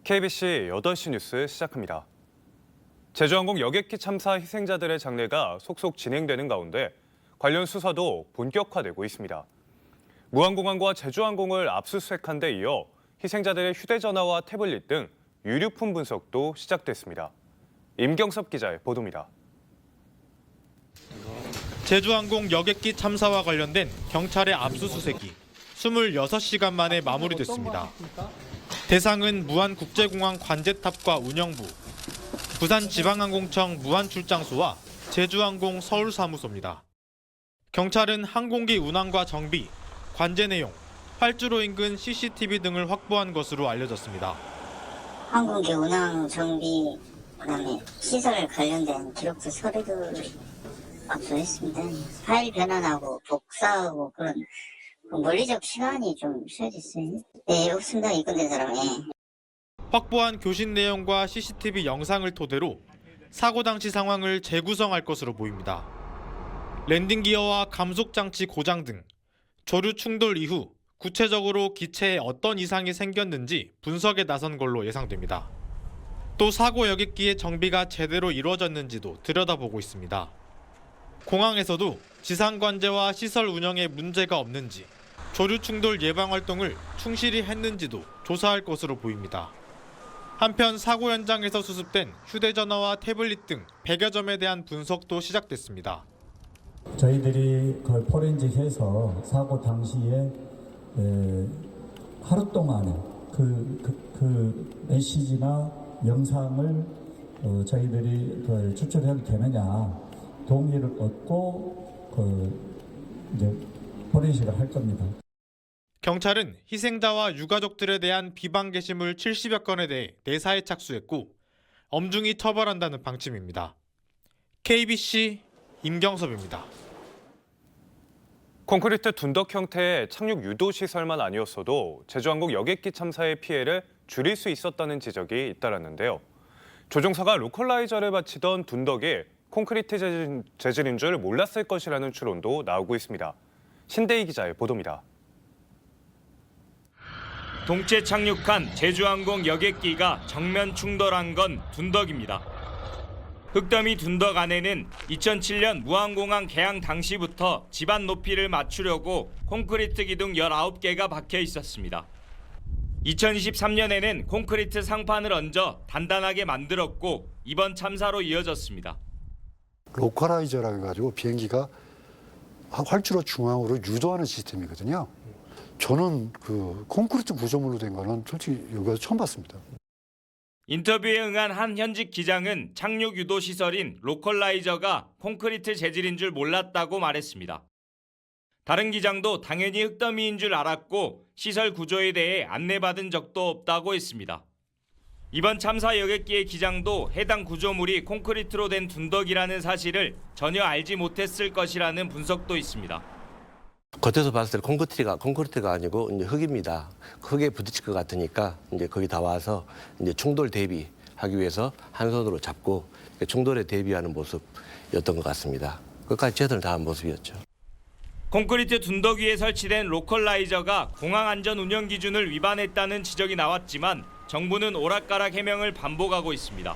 KBC 8시 뉴스 시작합니다. 제주항공 여객기 참사 희생자들의 장례가 속속 진행되는 가운데 관련 수사도 본격화되고 있습니다. 무한공항과 제주항공을 압수수색한 데 이어 희생자들의 휴대전화와 태블릿 등 유류품 분석도 시작됐습니다. 임경섭 기자의 보도입니다. 제주항공 여객기 참사와 관련된 경찰의 압수수색이 26시간 만에 마무리됐습니다. 대상은 무안국제공항 관제탑과 운영부, 부산지방항공청 무안출장소와 제주항공 서울사무소입니다. 경찰은 항공기 운항과 정비, 관제 내용, 활주로 인근 CCTV 등을 확보한 것으로 알려졌습니다. 항공기 운항 정비, 그다음에 시설 관련된 기록부 서류도 압수했습니다. 파일 변환하고 복사하고 그런 물리적 시간이 좀 소요됐어요. 네, 없습니다. 입건된 사람이. 확보한 교신 내용과 CCTV 영상을 토대로 사고 당시 상황을 재구성할 것으로 보입니다. 랜딩 기어와 감속 장치 고장 등 조류 충돌 이후 구체적으로 기체에 어떤 이상이 생겼는지 분석에 나선 걸로 예상됩니다. 또 사고 여객기의 정비가 제대로 이루어졌는지도 들여다보고 있습니다. 공항에서도 지상 관제와 시설 운영에 문제가 없는지, 조류 충돌 예방 활동을 충실히 했는지도 조사할 것으로 보입니다. 한편 사고 현장에서 수습된 휴대전화와 태블릿 등 100여 점에 대한 분석도 시작됐습니다. 저희들이 그 포렌식해서 사고 당시에 하루 동안에 그 메시지나 영상을 저희들이 추출해도 되느냐 동의를 얻고 이제 포렌식을 할 겁니다. 경찰은 희생자와 유가족들에 대한 비방 게시물 70여 건에 대해 내사에 착수했고 엄중히 처벌한다는 방침입니다. KBC 임경섭입니다. 콘크리트 둔덕 형태의 착륙 유도 시설만 아니었어도 제주항공 여객기 참사의 피해를 줄일 수 있었다는 지적이 잇따랐는데요. 조종사가 로컬라이저를 받치던 둔덕이 콘크리트 재질인 줄 몰랐을 것이라는 추론도 나오고 있습니다. 신대희 기자의 보도입니다. 동체 착륙한 제주항공 여객기가 정면 충돌한 건 둔덕입니다. 흙더미 둔덕 안에는 2007년 무안공항 개항 당시부터 집안 높이를 맞추려고 콘크리트 기둥 19개가 박혀 있었습니다. 2023년에는 콘크리트 상판을 얹어 단단하게 만들었고 이번 참사로 이어졌습니다. 로컬라이저라 해가지고 비행기가 활주로 중앙으로 유도하는 시스템이거든요. 저는 그 콘크리트 구조물로 된 거는 솔직히 여기서 처음 봤습니다. 인터뷰에 응한 한 현직 기장은 착륙 유도 시설인 로컬라이저가 콘크리트 재질인 줄 몰랐다고 말했습니다. 다른 기장도 당연히 흙더미인 줄 알았고 시설 구조에 대해 안내받은 적도 없다고 했습니다. 이번 참사 여객기의 기장도 해당 구조물이 콘크리트로 된 둔덕이라는 사실을 전혀 알지 못했을 것이라는 분석도 있습니다. 겉에서 봤을 때 콘크리트가 아니고 이제 흙입니다. 흙에 부딪힐 것 같으니까 이제 거기 다 와서 이제 충돌 대비하기 위해서 한 손으로 잡고 충돌에 대비하는 모습이었던 것 같습니다. 끝까지 최선을 다한 모습이었죠. 콘크리트 둔덕 위에 설치된 로컬라이저가 공항 안전 운영 기준을 위반했다는 지적이 나왔지만 정부는 오락가락 해명을 반복하고 있습니다.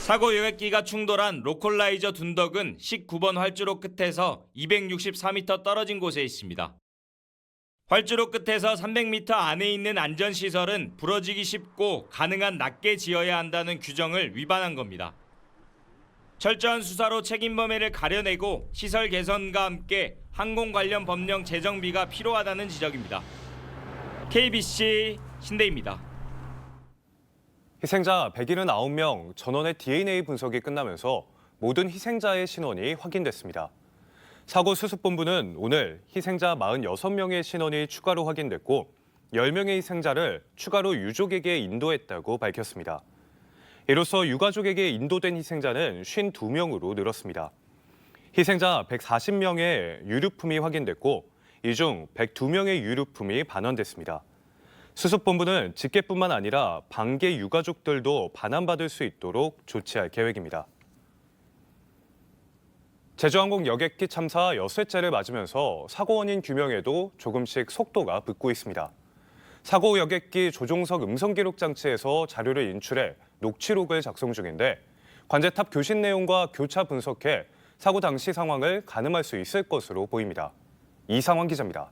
사고 여객기가 충돌한 로컬라이저 둔덕은 19번 활주로 끝에서 264m 떨어진 곳에 있습니다. 활주로 끝에서 300m 안에 있는 안전시설은 부러지기 쉽고 가능한 낮게 지어야 한다는 규정을 위반한 겁니다. 철저한 수사로 책임범위를 가려내고 시설 개선과 함께 항공 관련 법령 제정비가 필요하다는 지적입니다. KBC 신대입니다. 희생자 179명 전원의 DNA 분석이 끝나면서 모든 희생자의 신원이 확인됐습니다. 사고 수습본부는 오늘 희생자 46명의 신원이 추가로 확인됐고 10명의 희생자를 추가로 유족에게 인도했다고 밝혔습니다. 이로써 유가족에게 인도된 희생자는 52명으로 늘었습니다. 희생자 140명의 유류품이 확인됐고 이 중 102명의 유류품이 반환됐습니다. 수습본부는 직계뿐만 아니라 반계 유가족들도 반환받을 수 있도록 조치할 계획입니다. 제주항공 여객기 참사 6회째를 맞으면서 사고 원인 규명에도 조금씩 속도가 붙고 있습니다. 사고 여객기 조종석 음성 기록 장치에서 자료를 인출해 녹취록을 작성 중인데 관제탑 교신 내용과 교차 분석해 사고 당시 상황을 가늠할 수 있을 것으로 보입니다. 이상환 기자입니다.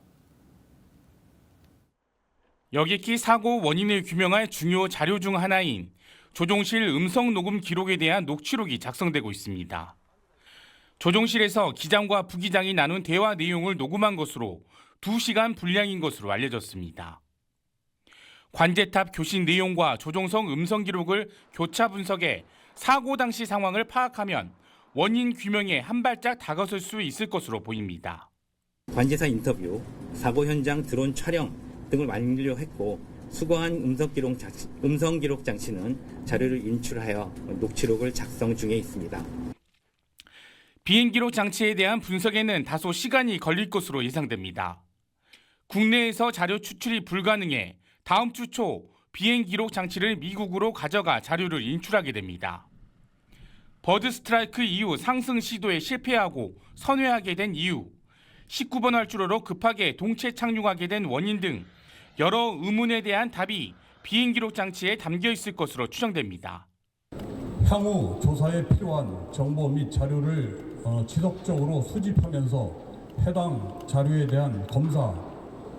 여객기 사고 원인을 규명할 중요 자료 중 하나인 조종실 음성 녹음 기록에 대한 녹취록이 작성되고 있습니다. 조종실에서 기장과 부기장이 나눈 대화 내용을 녹음한 것으로 2시간 분량인 것으로 알려졌습니다. 관제탑 교신 내용과 조종석 음성 기록을 교차 분석해 사고 당시 상황을 파악하면 원인 규명에 한 발짝 다가설 수 있을 것으로 보입니다. 관제사 인터뷰, 사고 현장 드론 촬영 등을 완료했고 수거한 음성 기록 장치는 자료를 인출하여 녹취록을 작성 중에 있습니다. 비행 기록 장치에 대한 분석에는 다소 시간이 걸릴 것으로 예상됩니다. 국내에서 자료 추출이 불가능해 다음 주 초 비행 기록 장치를 미국으로 가져가 자료를 인출하게 됩니다. 버드 스트라이크 이후 상승 시도에 실패하고 선회하게 된 이유, 19번 활주로로 급하게 동체 착륙하게 된 원인 등 여러 의문에 대한 답이 비행 기록 장치에 담겨 있을 것으로 추정됩니다. 향후 조사에 필요한 정보 및 자료를 지속적으로 수집하면서 해당 자료에 대한 검사,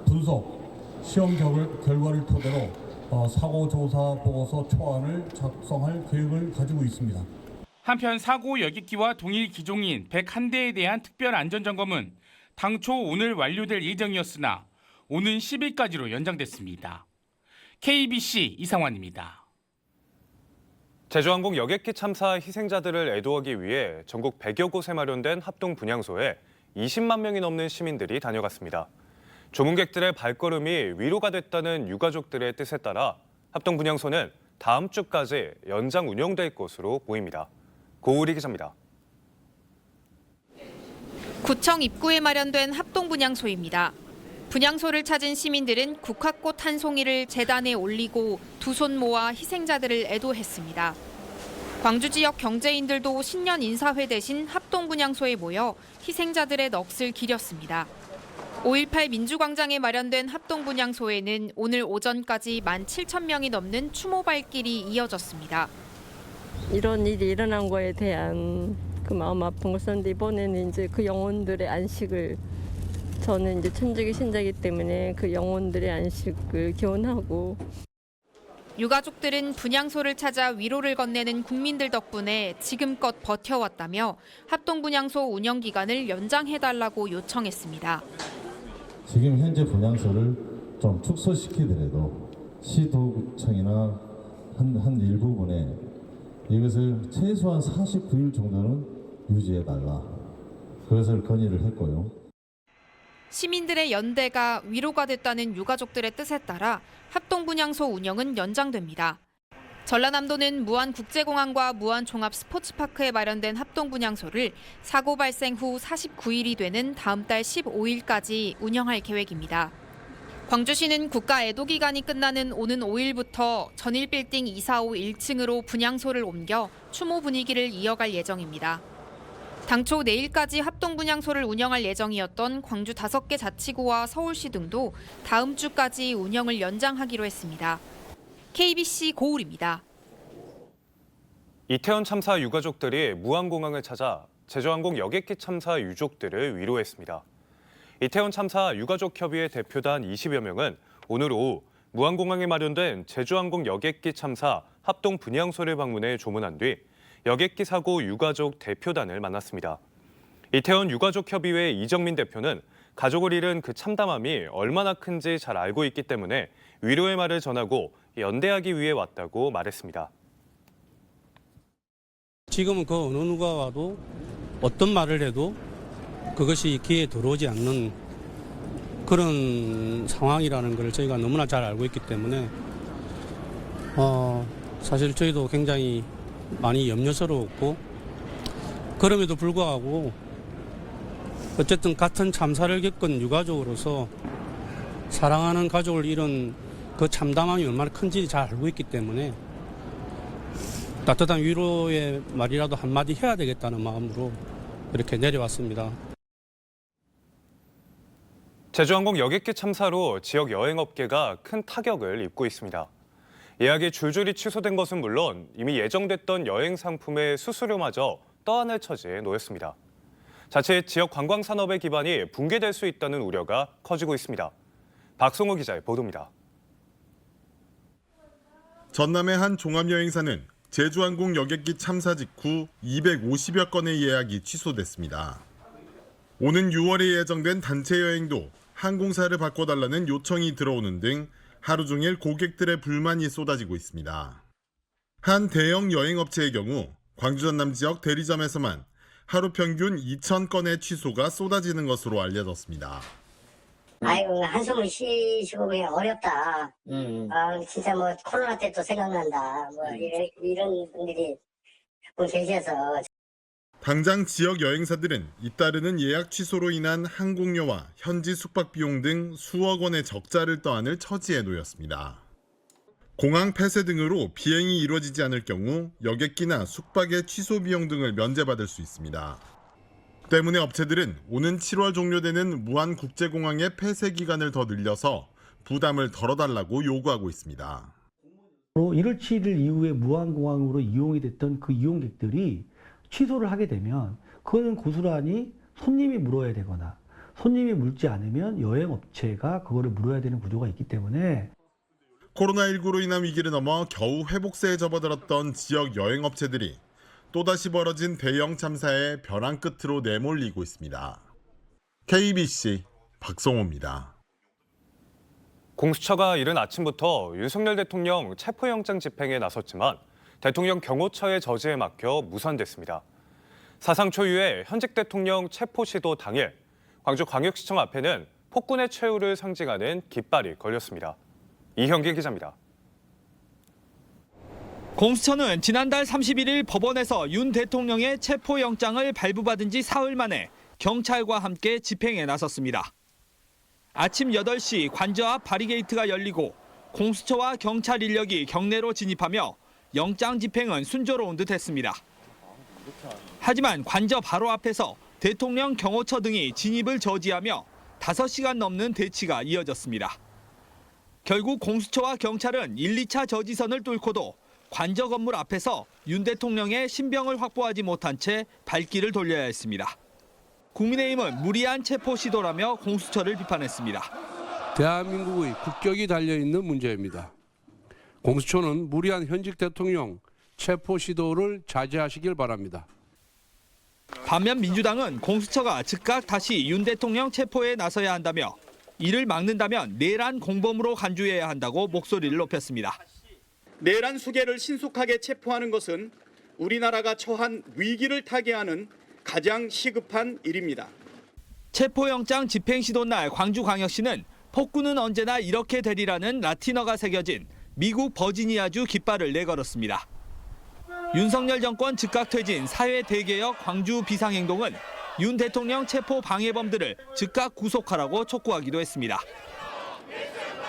분석, 시험 결과를 토대로 사고 조사 보고서 초안을 작성할 계획을 가지고 있습니다. 한편 사고 여객기와 동일 기종인 101대에 대한 특별 안전점검은 당초 오늘 완료될 예정이었으나 오는 10일까지로 연장됐습니다. KBC 이상환입니다. 제주항공 여객기 참사 희생자들을 애도하기 위해 전국 100여 곳에 마련된 합동 분향소에 20만 명이 넘는 시민들이 다녀갔습니다. 조문객들의 발걸음이 위로가 됐다는 유가족들의 뜻에 따라 합동 분향소는 다음 주까지 연장 운영될 것으로 보입니다. 고우리 기자입니다. 구청 입구에 마련된 합동 분향소입니다. 분향소를 찾은 시민들은 국화꽃 한 송이를 재단에 올리고 두 손 모아 희생자들을 애도했습니다. 광주 지역 경제인들도 신년 인사회 대신 합동 분향소에 모여 희생자들의 넋을 기렸습니다. 5.18 민주광장에 마련된 합동 분향소에는 오늘 오전까지 17,000명이 넘는 추모 발길이 이어졌습니다. 이런 일이 일어난 거에 대한 그 마음 아픈 것인데 이번에는 이제 그 영혼들의 안식을 저는 이제 천주교 신자이기 때문에 그 영혼들의 안식을 기원하고 유가족들은 분향소를 찾아 위로를 건네는 국민들 덕분에 지금껏 버텨왔다며 합동 분향소 운영 기간을 연장해달라고 요청했습니다. 지금 현재 분향소를 좀 축소시키더라도 시도구청이나 한 일부분에 이것을 최소한 49일 정도는 유지해달라. 그것을 건의를 했고요. 시민들의 연대가 위로가 됐다는 유가족들의 뜻에 따라 합동 분향소 운영은 연장됩니다. 전라남도는 무안국제공항과 무안종합스포츠파크에 마련된 합동 분향소를 사고 발생 후 49일이 되는 다음 달 15일까지 운영할 계획입니다. 광주시는 국가 애도 기간이 끝나는 오는 5일부터 전일 빌딩 245 1층으로 분향소를 옮겨 추모 분위기를 이어갈 예정입니다. 당초 내일까지 합동 분향소를 운영할 예정이었던 광주 5개 자치구와 서울시 등도 다음 주까지 운영을 연장하기로 했습니다. KBC 고울입니다. 이태원 참사 유가족들이 무안공항을 찾아 제주항공 여객기 참사 유족들을 위로했습니다. 이태원 참사 유가족협의회 대표단 20여 명은 오늘 오후 무안공항에 마련된 제주항공 여객기 참사 합동 분향소를 방문해 조문한 뒤 여객기 사고 유가족 대표단을 만났습니다. 이태원 유가족협의회 이정민 대표는 가족을 잃은 그 참담함이 얼마나 큰지 잘 알고 있기 때문에 위로의 말을 전하고 연대하기 위해 왔다고 말했습니다. 지금은 그 어느 누가 와도 어떤 말을 해도 그것이 귀에 들어오지 않는 그런 상황이라는 걸 저희가 너무나 잘 알고 있기 때문에 사실 저희도 굉장히 많이 염려스러웠고 그럼에도 불구하고 어쨌든 같은 참사를 겪은 유가족으로서 사랑하는 가족을 잃은 그 참담함이 얼마나 큰지 잘 알고 있기 때문에 따뜻한 위로의 말이라도 한마디 해야 되겠다는 마음으로 이렇게 내려왔습니다. 제주항공 여객기 참사로 지역 여행업계가 큰 타격을 입고 있습니다. 예약이 줄줄이 취소된 것은 물론 이미 예정됐던 여행 상품의 수수료마저 떠안을 처지에 놓였습니다. 자칫 지역 관광산업의 기반이 붕괴될 수 있다는 우려가 커지고 있습니다. 박성호 기자의 보도입니다. 전남의 한 종합여행사는 제주항공 여객기 참사 직후 250여 건의 예약이 취소됐습니다. 오는 6월에 예정된 단체 여행도 항공사를 바꿔달라는 요청이 들어오는 등 하루 종일 고객들의 불만이 쏟아지고 있습니다. 한 대형 여행업체의 경우 광주 전남 지역 대리점에서만 하루 평균 2,000건의 취소가 쏟아지는 것으로 알려졌습니다. 아이고, 한숨을 쉬시고 그냥 어렵다. 아, 진짜 뭐 코로나 때 또 생각난다. 뭐 이런 분들이 자꾸 계셔서. 당장 지역 여행사들은 잇따르는 예약 취소로 인한 항공료와 현지 숙박 비용 등 수억 원의 적자를 떠안을 처지에 놓였습니다. 공항 폐쇄 등으로 비행이 이루어지지 않을 경우 여객기나 숙박의 취소 비용 등을 면제받을 수 있습니다. 때문에 업체들은 오는 7월 종료되는 무안국제공항의 폐쇄 기간을 더 늘려서 부담을 덜어달라고 요구하고 있습니다. 1월 7일 이후에 무안공항으로 이용이 됐던 그 이용객들이 취소를 하게 되면 그거는 고스란히 손님이 물어야 되거나 손님이 물지 않으면 여행업체가 그거를 물어야 되는 구조가 있기 때문에 코로나19로 인한 위기를 넘어 겨우 회복세에 접어들었던 지역 여행업체들이 또다시 벌어진 대형 참사의 벼랑 끝으로 내몰리고 있습니다. KBC 박성호입니다. 공수처가 이른 아침부터 윤석열 대통령 체포영장 집행에 나섰지만 대통령 경호처의 저지에 막혀 무산됐습니다. 사상 초유의 현직 대통령 체포 시도 당일 광주광역시청 앞에는 폭군의 최후를 상징하는 깃발이 걸렸습니다. 이현기 기자입니다. 공수처는 지난달 31일 법원에서 윤 대통령의 체포영장을 발부받은 지 사흘 만에 경찰과 함께 집행에 나섰습니다. 아침 8시 관저 앞 바리게이트가 열리고 공수처와 경찰 인력이 경내로 진입하며 영장 집행은 순조로운 듯 했습니다. 하지만 관저 바로 앞에서 대통령 경호처 등이 진입을 저지하며 5시간 넘는 대치가 이어졌습니다. 결국 공수처와 경찰은 1, 2차 저지선을 뚫고도 관저 건물 앞에서 윤 대통령의 신병을 확보하지 못한 채 발길을 돌려야 했습니다. 국민의힘은 무리한 체포 시도라며 공수처를 비판했습니다. 대한민국의 국격이 달려있는 문제입니다. 공수처는 무리한 현직 대통령 체포 시도를 자제하시길 바랍니다. 반면 민주당은 공수처가 즉각 다시 윤 대통령 체포에 나서야 한다며 이를 막는다면 내란 공범으로 간주해야 한다고 목소리를 높였습니다. 내란 수괴를 신속하게 체포하는 것은 우리나라가 처한 위기를 타개하는 가장 시급한 일입니다. 체포영장 집행 시도 날 광주광역시는 폭군은 언제나 이렇게 되리라는 라틴어가 새겨진 미국 버지니아주 깃발을 내걸었습니다. 윤석열 정권 즉각 퇴진, 사회 대개혁, 광주 비상행동은 윤 대통령 체포 방해범들을 즉각 구속하라고 촉구하기도 했습니다.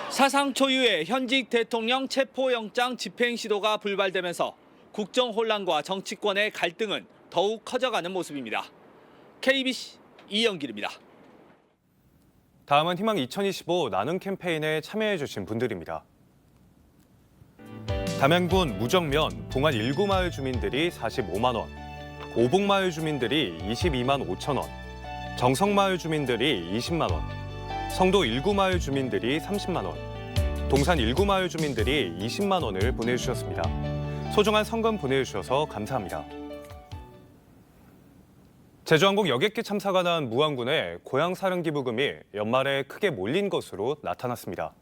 사상 초유의 현직 대통령 체포영장 집행 시도가 불발되면서 국정 혼란과 정치권의 갈등은 더욱 커져가는 모습입니다. KBC 이영길입니다. 다음은 희망 2025 나눔 캠페인에 참여해주신 분들입니다. 담양군 무정면 봉안 1구마을 주민들이 45만 원, 오봉마을 주민들이 22만 5천 원, 정성마을 주민들이 20만 원, 성도 1구마을 주민들이 30만 원, 동산 1구마을 주민들이 20만 원을 보내주셨습니다. 소중한 성금 보내주셔서 감사합니다. 제주항공 여객기 참사가 난 무안군에 고향사랑기부금이 연말에 크게 몰린 것으로 나타났습니다.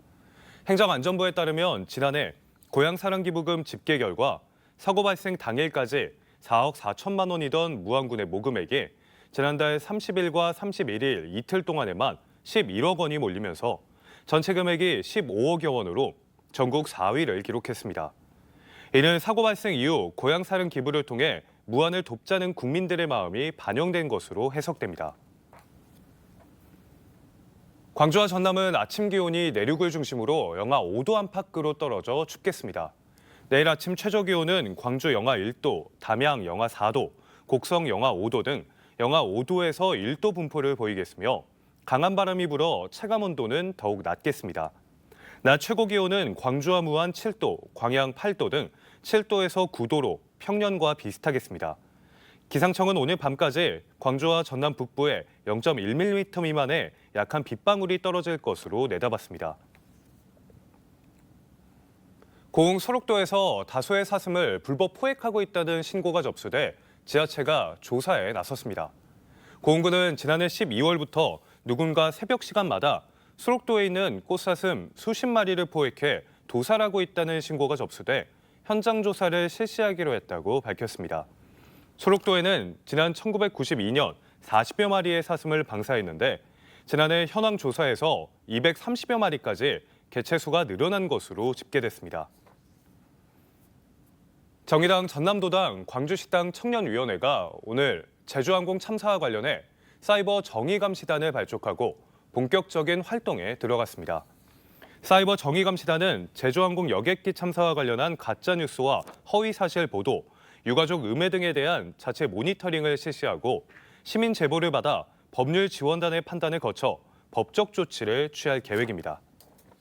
행정안전부에 따르면 지난해 고향사랑기부금 집계 결과 사고 발생 당일까지 4억 4천만 원이던 무안군의 모금액이 지난달 30일과 31일 이틀 동안에만 11억 원이 몰리면서 전체 금액이 15억여 원으로 전국 4위를 기록했습니다. 이는 사고 발생 이후 고향사랑 기부를 통해 무안을 돕자는 국민들의 마음이 반영된 것으로 해석됩니다. 광주와 전남은 아침 기온이 내륙을 중심으로 영하 5도 안팎으로 떨어져 춥겠습니다. 내일 아침 최저 기온은 광주 영하 1도, 담양 영하 4도, 곡성 영하 5도 등 영하 5도에서 1도 분포를 보이겠으며 강한 바람이 불어 체감 온도는 더욱 낮겠습니다. 낮 최고 기온은 광주와 무안 7도, 광양 8도 등 7도에서 9도로 평년과 비슷하겠습니다. 기상청은 오늘 밤까지 광주와 전남 북부에 0.1mm 미만의 약한 빗방울이 떨어질 것으로 내다봤습니다. 고흥 소록도에서 다수의 사슴을 불법 포획하고 있다는 신고가 접수돼 지자체가 조사에 나섰습니다. 고흥군은 지난해 12월부터 누군가 새벽 시간마다 소록도에 있는 꽃사슴 수십 마리를 포획해 도살하고 있다는 신고가 접수돼 현장 조사를 실시하기로 했다고 밝혔습니다. 소록도에는 지난 1992년 40여 마리의 사슴을 방사했는데 지난해 현황 조사에서 230여 마리까지 개체수가 늘어난 것으로 집계됐습니다. 정의당 전남도당 광주시당 청년위원회가 오늘 제주항공 참사와 관련해 사이버 정의감시단을 발족하고 본격적인 활동에 들어갔습니다. 사이버 정의감시단은 제주항공 여객기 참사와 관련한 가짜뉴스와 허위사실 보도, 유가족 음해 등에 대한 자체 모니터링을 실시하고 시민 제보를 받아 법률 지원단의 판단을 거쳐 법적 조치를 취할 계획입니다.